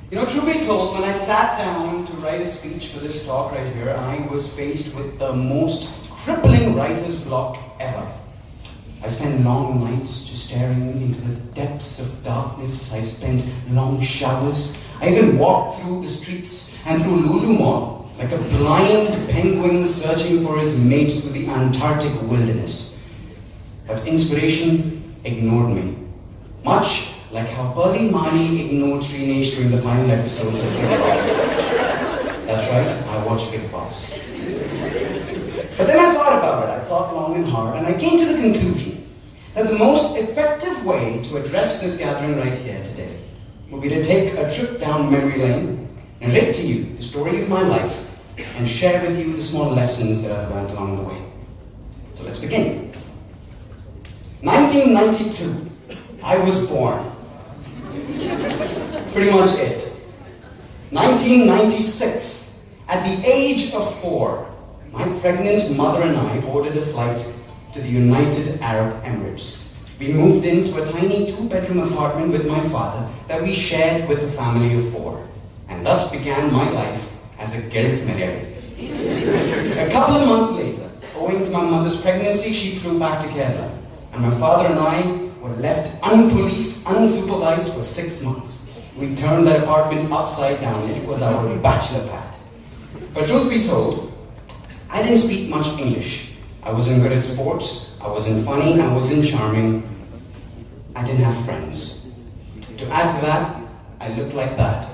You know, truth be told, when I sat down to write a speech for this talk right here, I was faced with the most crippling writer's block ever. I spent long nights just staring into the depths of darkness. I spent long showers. I even walked through the streets and through Lulu Mall like a blind penguin searching for his mate through the Antarctic wilderness. But inspiration ignored me, much like how Pearly Mani ignored Trinesh during the final episodes of Big Boss. That's right, I watched Big Boss. But then I thought about it. I thought long and hard, and I came to the conclusion that the most effective way to address this gathering right here today would be to take a trip down memory lane, narrate to you the story of my life, and share with you the small lessons that I've learned along the way. So let's begin. 1992, I was born. Pretty much it. 1996, at the age of 4, my pregnant mother and I boarded a flight to the United Arab Emirates. We moved into a tiny 2-bedroom apartment with my father that we shared with a family of 4. And thus began my life as a Gulf Malayali. A couple of months later, owing to my mother's pregnancy, she flew back to Kerala. And my father and I were left unpoliced, unsupervised for 6 months. We turned that apartment upside down. It was our bachelor pad. But truth be told, I didn't speak much English. I wasn't good at sports. I wasn't funny. I wasn't charming. I didn't have friends. To add to that, I looked like that.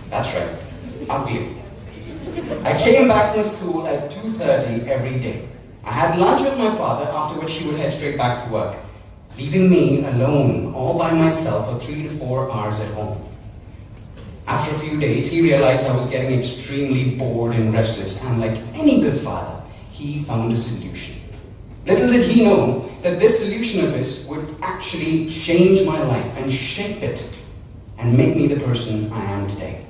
That's right, ugly. I came back from school at 2:30 every day. I had lunch with my father, after which he would head straight back to work, leaving me alone, all by myself, for 3 to 4 hours at home. After a few days, he realized I was getting extremely bored and restless, and like any good father, he found a solution. Little did he know that this solution of his would actually change my life and shape it and make me the person I am today.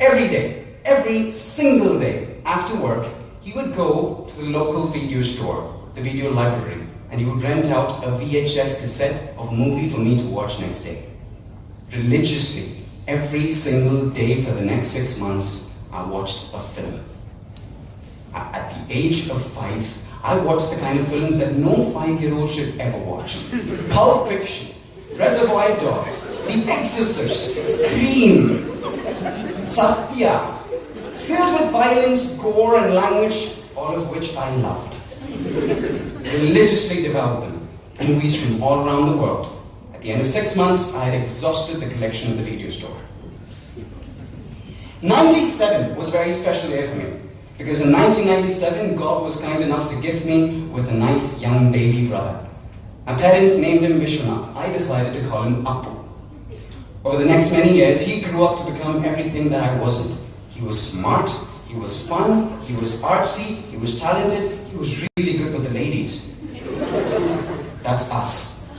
Every day, every single day after work, he would go to the local video store, the video library, and he would rent out a VHS cassette of a movie for me to watch next day. Religiously, every single day for the next 6 months, I watched a film. At the age of 5, I watched the kind of films that no 5-year-old should ever watch. Pulp Fiction, Reservoir Dogs, The Exorcist, Scream, Satya, filled with violence, gore, and language, all of which I loved. Religiously devoured them, movies from all around the world. At the end of 6 months, I had exhausted the collection at the video store. 97 was a very special year for me, because in 1997, God was kind enough to gift me with a nice young baby brother. My parents named him Vishwanath. I decided to call him Appu. Over the next many years, he grew up to become everything that I wasn't. He was smart, he was fun, he was artsy, he was talented, he was really good with the ladies. That's us.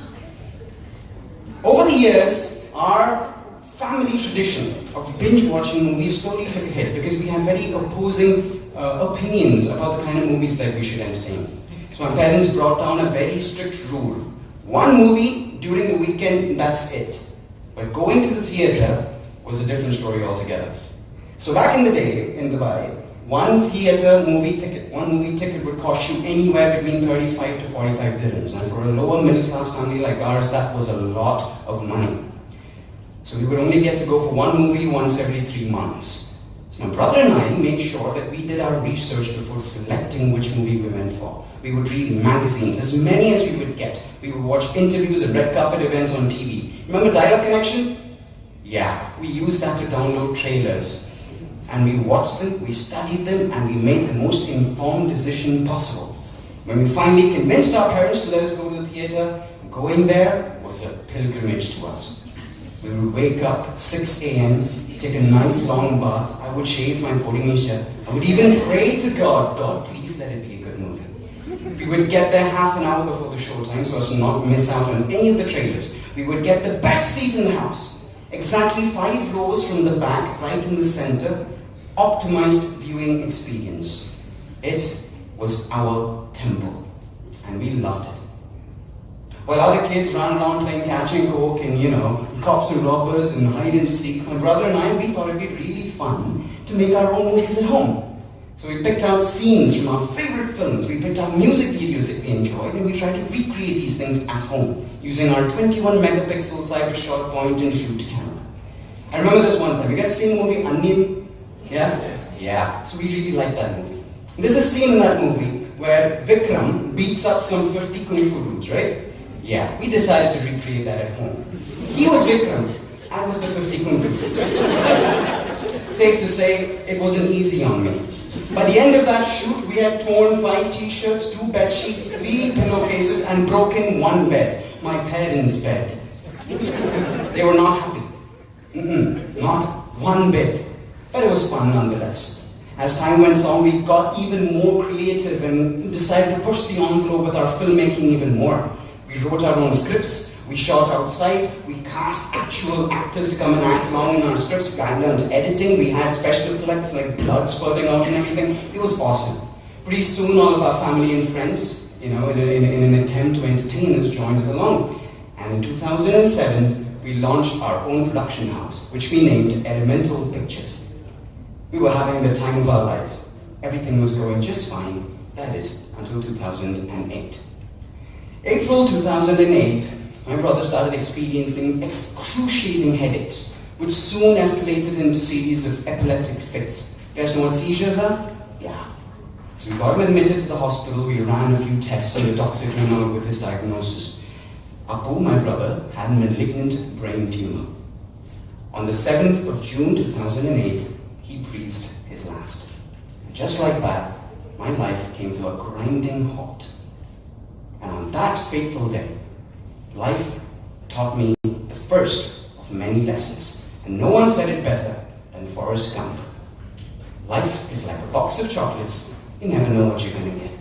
Over the years, our family tradition of binge-watching movies slowly took a hit because we have very opposing opinions about the kind of movies that we should entertain. So my parents brought down a very strict rule. One movie during the weekend, that's it. But going to the theatre was a different story altogether. So back in the day, in Dubai, one movie ticket would cost you anywhere between 35 to 45 dirhams. And for a lower middle class family like ours, that was a lot of money. So we would only get to go for one movie once every 3 months. So my brother and I made sure that we did our research before selecting which movie we went for. We would read magazines, as many as we would get. We would watch interviews at red carpet events on TV. Remember dial-up connection? Yeah, we used that to download trailers. And we watched them, we studied them, and we made the most informed decision possible. When we finally convinced our parents to let us go to the theatre, going there was a pilgrimage to us. We would wake up 6 a.m., take a nice long bath, I would shave my body measure, I would even pray to God, God, please let it be a good movie. We would get there half an hour before the show time so as to not miss out on any of the trailers. We would get the best seat in the house, exactly 5 rows from the back, right in the center, optimized viewing experience. It was our temple, and we loved it. While other kids ran around playing catch and coke and, cops and robbers and hide and seek, my brother and I, we thought it'd be really fun to make our own movies at home. So we picked out scenes from our favorite films, we picked out music videos that we enjoyed, and we tried to recreate these things at home using our 21 megapixel cyber shot point and shoot camera. I remember this one time. You guys seen the movie Onion? Yeah? Yeah. So we really liked that movie. There's a scene in that movie where Vikram beats up some 50 kung fu dudes, right? Yeah. We decided to recreate that at home. He was Vikram. I was the 50 kung fu dudes. Safe to say, it wasn't easy on me. By the end of that shoot, we had torn 5 t-shirts, 2 bed sheets, 3 pillowcases, and broken 1 bed. My parents' bed. They were not happy. Not one bit. But it was fun nonetheless. As time went on, we got even more creative and decided to push the envelope with our filmmaking even more. We wrote our own scripts, we shot outside, we cast actual actors to come and act along in our scripts, we learned editing, we had special effects like blood spurting out and everything. It was awesome. Pretty soon all of our family and friends, in an attempt to entertain us, joined us along. And in 2007, we launched our own production house, which we named Elemental Pictures. We were having the time of our lives. Everything was going just fine, that is, until 2008. April 2008, my brother started experiencing excruciating headaches, which soon escalated into a series of epileptic fits. You guys know what seizures are? Yeah. So we got him admitted to the hospital, we ran a few tests, and the doctor came out with his diagnosis. Apu, my brother, had a malignant brain tumor. On the 7th of June 2008, he breathed his last. And just like that, my life came to a grinding halt. And on that fateful day, life taught me the first of many lessons. And no one said it better than Forrest Gump. Life is like a box of chocolates. You never know what you're going to get.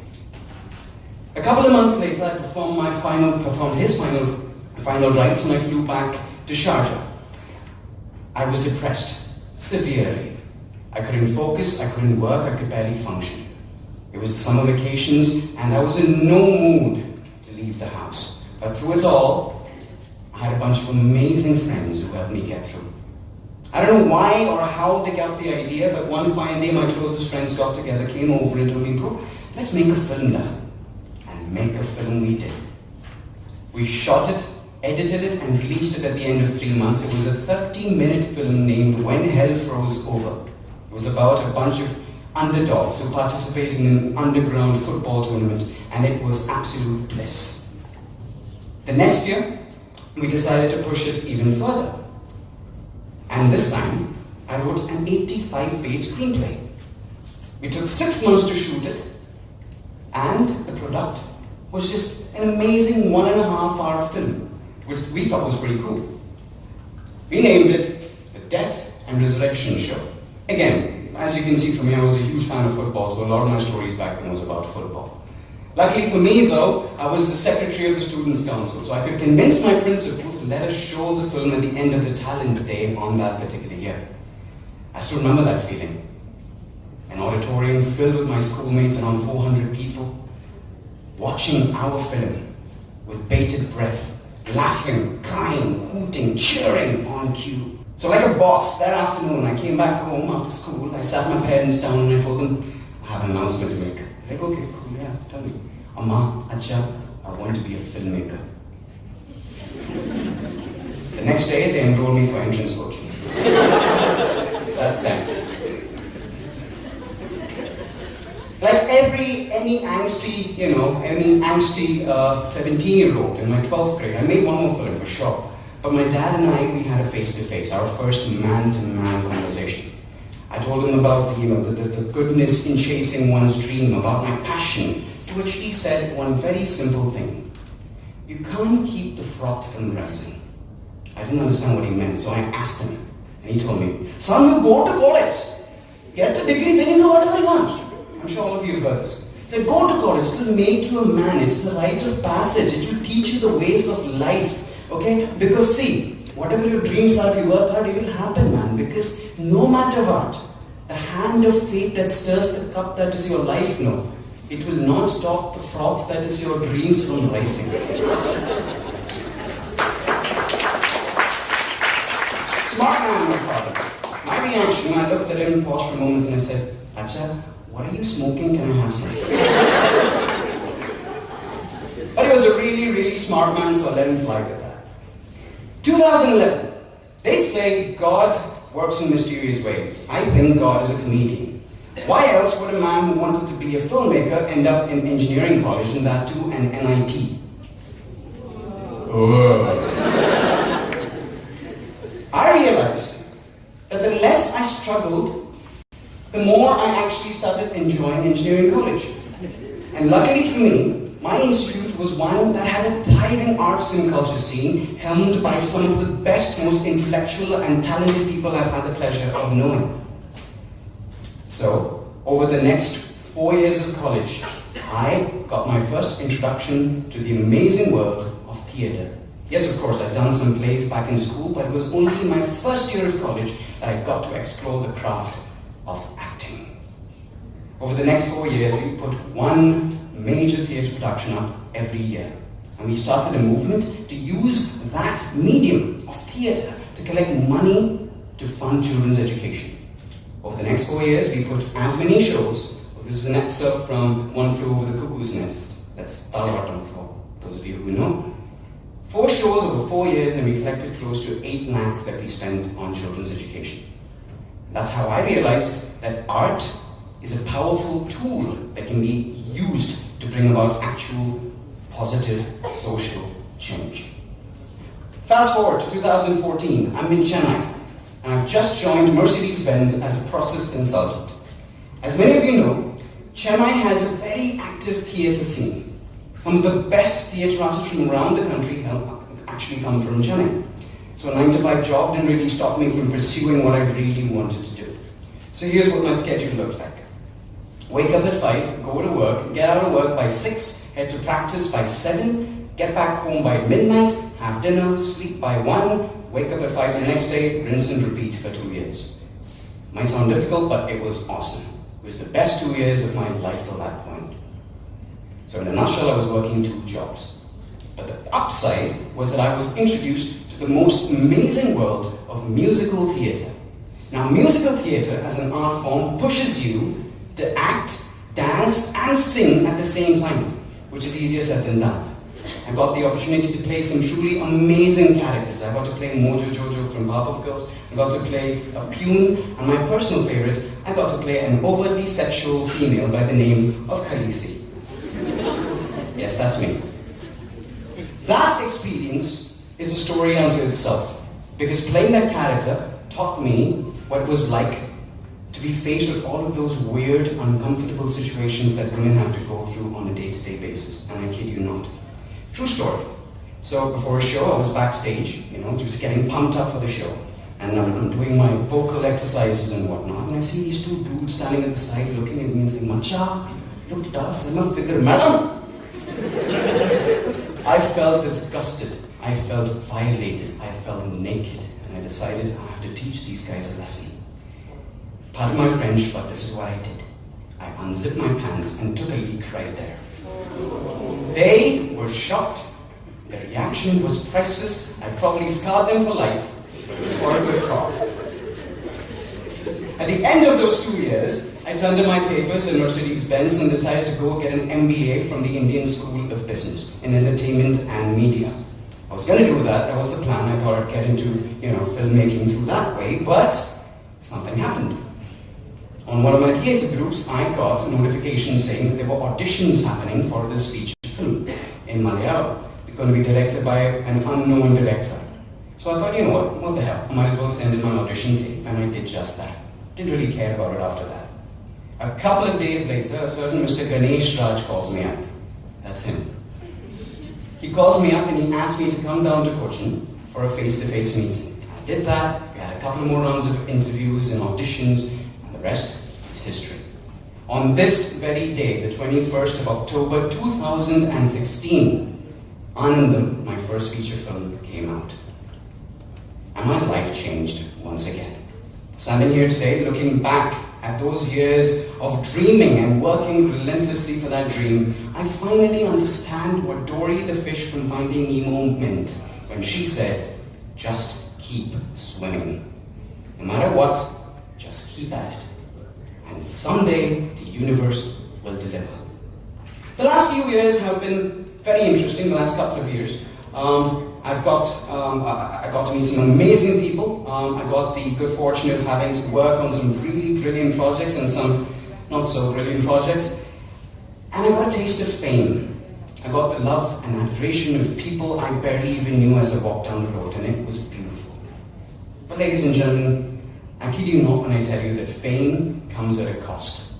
A couple of months later, I performed his final rites, and I flew back to Sharjah. I was depressed, severely. I couldn't focus, I couldn't work, I could barely function. It was the summer vacations, and I was in no mood to leave the house. But through it all, I had a bunch of amazing friends who helped me get through. I don't know why or how they got the idea, but one fine day my closest friends got together, came over and told me, bro, let's make a film now. Make a film we did. We shot it, edited it, and released it at the end of 3 months. It was a 30-minute film named When Hell Froze Over. It was about a bunch of underdogs who participated in an underground football tournament, and it was absolute bliss. The next year, we decided to push it even further. And this time, I wrote an 85-page screenplay. We took 6 months to shoot it, and the product was just an amazing 1.5-hour film, which we thought was pretty cool. We named it The Death and Resurrection Show. Again, as you can see from here, I was a huge fan of football, so a lot of my stories back then was about football. Luckily for me though, I was the secretary of the Students' Council, so I could convince my principal to let us show the film at the end of the talent day on that particular year. I still remember that feeling. An auditorium filled with my schoolmates, around 400 people, watching our film with bated breath, laughing, crying, hooting, cheering on cue. So like a boss, that afternoon I came back home after school, I sat my parents down and I told them, I have an announcement to make. They're like, okay, cool, yeah, tell me. Amma, Acha, I want to be a filmmaker. The next day they enrolled me for entrance coaching. That's that. Like any angsty 17-year-old in my 12th grade, I made one more film for sure. But my dad and I, we had a face-to-face, our first man-to-man conversation. I told him about the goodness in chasing one's dream, about my passion, to which he said one very simple thing. You can't keep the froth from rising. I didn't understand what he meant, so I asked him. And he told me, son, you go to college. Get a degree, then you know whatever you want. I'm sure all of you have heard this. He said, go to college, it will make you a man. It's the rite of passage. It will teach you the ways of life. Okay? Because see, whatever your dreams are, if you work hard, it will happen, man. Because no matter what, the hand of fate that stirs the cup that is your life, no. It will not stop the froth that is your dreams from rising. smart man, my father. My reaction, I looked at him, paused for a moment, and I said, Acha, what are you smoking? Can I have some? But he was a really, really smart man, so I let him fly with that. 2011. They say God works in mysterious ways. I think God is a comedian. Why else would a man who wanted to be a filmmaker end up in engineering college, and that too an NIT? I realized that the less I struggled, the more I actually started enjoying engineering college. And luckily for me, my institute was one that had a thriving arts and culture scene, helmed by some of the best, most intellectual and talented people I've had the pleasure of knowing. So, over the next 4 years of college, I got my first introduction to the amazing world of theatre. Yes, of course, I'd done some plays back in school, but it was only in my first year of college that I got to explore the craft of acting. Over the next 4 years, we put one major theatre production up every year. And we started a movement to use that medium of theatre to collect money to fund children's education. Over the next 4 years, we put as many shows. This is an excerpt from One Flew Over the Cuckoo's Nest. That's Talavattam for those of you who know. 4 shows over 4 years, and we collected close to 8 lakhs that we spent on children's education. That's how I realized that art is a powerful tool that can be used to bring about actual positive social change. Fast forward to 2014, I'm in Chennai, and I've just joined Mercedes-Benz as a process consultant. As many of you know, Chennai has a very active theatre scene. Some of the best theatre artists from around the country actually come from Chennai. So a 9-to-5 job didn't really stop me from pursuing what I really wanted to do. So here's what my schedule looked like. Wake up at 5, go to work, get out of work by 6, head to practice by 7, get back home by midnight, have dinner, sleep by 1, wake up at 5 the next day, rinse and repeat for 2 years. Might sound difficult, but it was awesome. It was the best 2 years of my life till that point. So in a nutshell, I was working 2 jobs. But the upside was that I was introduced to the most amazing world of musical theatre. Now, musical theatre as an art form pushes you to act, dance, and sing at the same time, which is easier said than done. I got the opportunity to play some truly amazing characters. I got to play Mojo Jojo from Powerpuff Girls, I got to play a Pune, and my personal favorite, I got to play an overtly sexual female by the name of Khaleesi. Yes, that's me. That experience is a story unto itself, because playing that character taught me what it was like to be faced with all of those weird, uncomfortable situations that women have to go through on a day-to-day basis, and I kid you not. True story. So before a show, I was backstage, just getting pumped up for the show, and I'm doing my vocal exercises and whatnot, and I see these 2 dudes standing at the side looking at me and saying, "Macha, look at us, I'm a figure, madam." I felt disgusted, I felt violated, I felt naked, and I decided I have to teach these guys a lesson. Pardon my French, but this is what I did. I unzipped my pants and took a leak right there. They were shocked. Their reaction was priceless. I probably scarred them for life, but it was for a good cause. At the end of those 2 years, I turned in my papers at Mercedes-Benz and decided to go get an MBA from the Indian School of Business in Entertainment and Media. I was going to do that. That was the plan. I thought I'd get into, filmmaking through that way, but something happened. On one of my theatre groups, I got a notification saying that there were auditions happening for this feature film in Malayalam. It's going to be directed by an unknown director. So I thought, what the hell? I might as well send in my audition tape, and I did just that. Didn't really care about it after that. A couple of days later, a certain Mr. C.R.G calls me up. That's him. He calls me up and he asked me to come down to Cochin for a face-to-face meeting. I did that. We had a couple more rounds of interviews and auditions, and the rest is history. On this very day, the 21st of October 2016, Anandam, my first feature film, came out. And my life changed once again. Standing here today, looking back at those years of dreaming and working relentlessly for that dream, I finally understand what Dory the fish from Finding Nemo meant when she said, "Just keep swimming." No matter what, just keep at it. And someday, the universe will deliver. The last few years have been very interesting, the last couple of years. I got to meet some amazing people. I got the good fortune of having to work on some really brilliant projects and some not so brilliant projects. And I got a taste of fame. I got the love and adoration of people I barely even knew as I walked down the road, and it was beautiful. But ladies and gentlemen, I kid you not when I tell you that fame comes at a cost.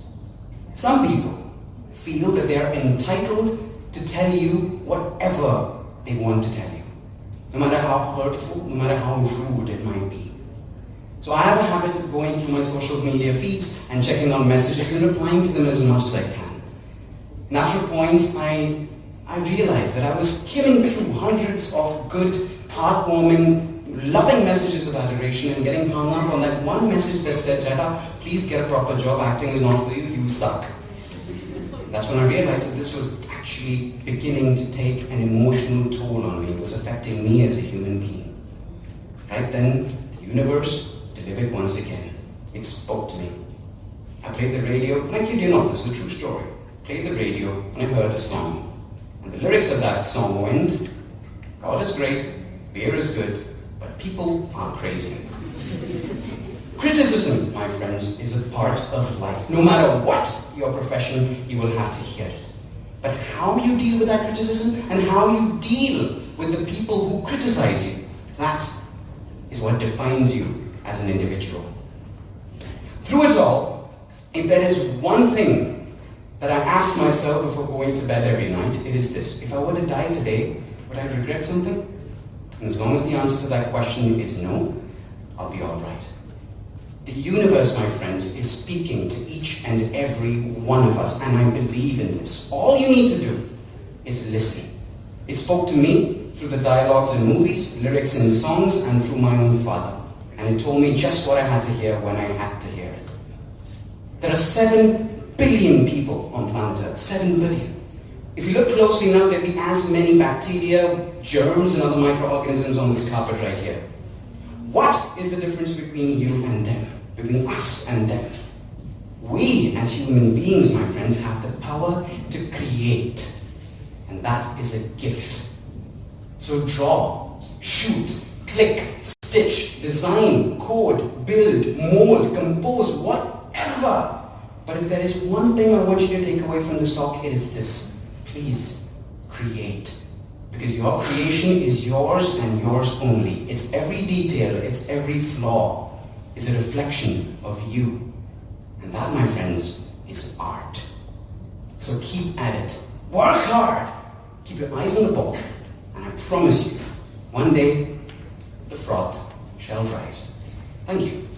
Some people feel that they are entitled to tell you whatever they want to tell you, no matter how hurtful, no matter how rude it might be. So I have a habit of going through my social media feeds and checking on messages and replying to them as much as I can. And after a point, I realized that I was killing through hundreds of good, heartwarming, loving messages of adoration and getting hung up on that one message that said, Jeta, please get a proper job, acting is not for you, you suck. That's when I realized that this was actually beginning to take an emotional toll on me. It was affecting me as a human being. Right then, the universe delivered once again. It spoke to me. I played the radio, and I kid you not, this is a true story. Played the radio, and I heard a song. And the lyrics of that song went, God is great, beer is good, but people are crazy. Criticism, my friends, is a part of life. No matter what your profession, you will have to hear it. But how you deal with that criticism and how you deal with the people who criticize you, that is what defines you as an individual. Through it all, if there is one thing that I ask myself before going to bed every night, it is this. If I were to die today, would I regret something? And as long as the answer to that question is no, I'll be all right. The universe, my friends, is speaking to each and every one of us, and I believe in this. All you need to do is listen. It spoke to me through the dialogues in movies, lyrics in songs, and through my own father. And it told me just what I had to hear when I had to hear it. There are 7 billion people on planet Earth. 7 billion. If you look closely enough, there'll be as many bacteria, germs, and other microorganisms on this carpet right here. What is the difference between you and them? Between us and them? We, as human beings, my friends, have the power to create. And that is a gift. So draw, shoot, click, stitch, design, code, build, mold, compose, whatever. But if there is one thing I want you to take away from this talk, it is this. Please, create. Because your creation is yours and yours only. It's every detail, it's every flaw. It's a reflection of you. And that, my friends, is art. So keep at it. Work hard. Keep your eyes on the ball. And I promise you, one day, the froth shall rise. Thank you.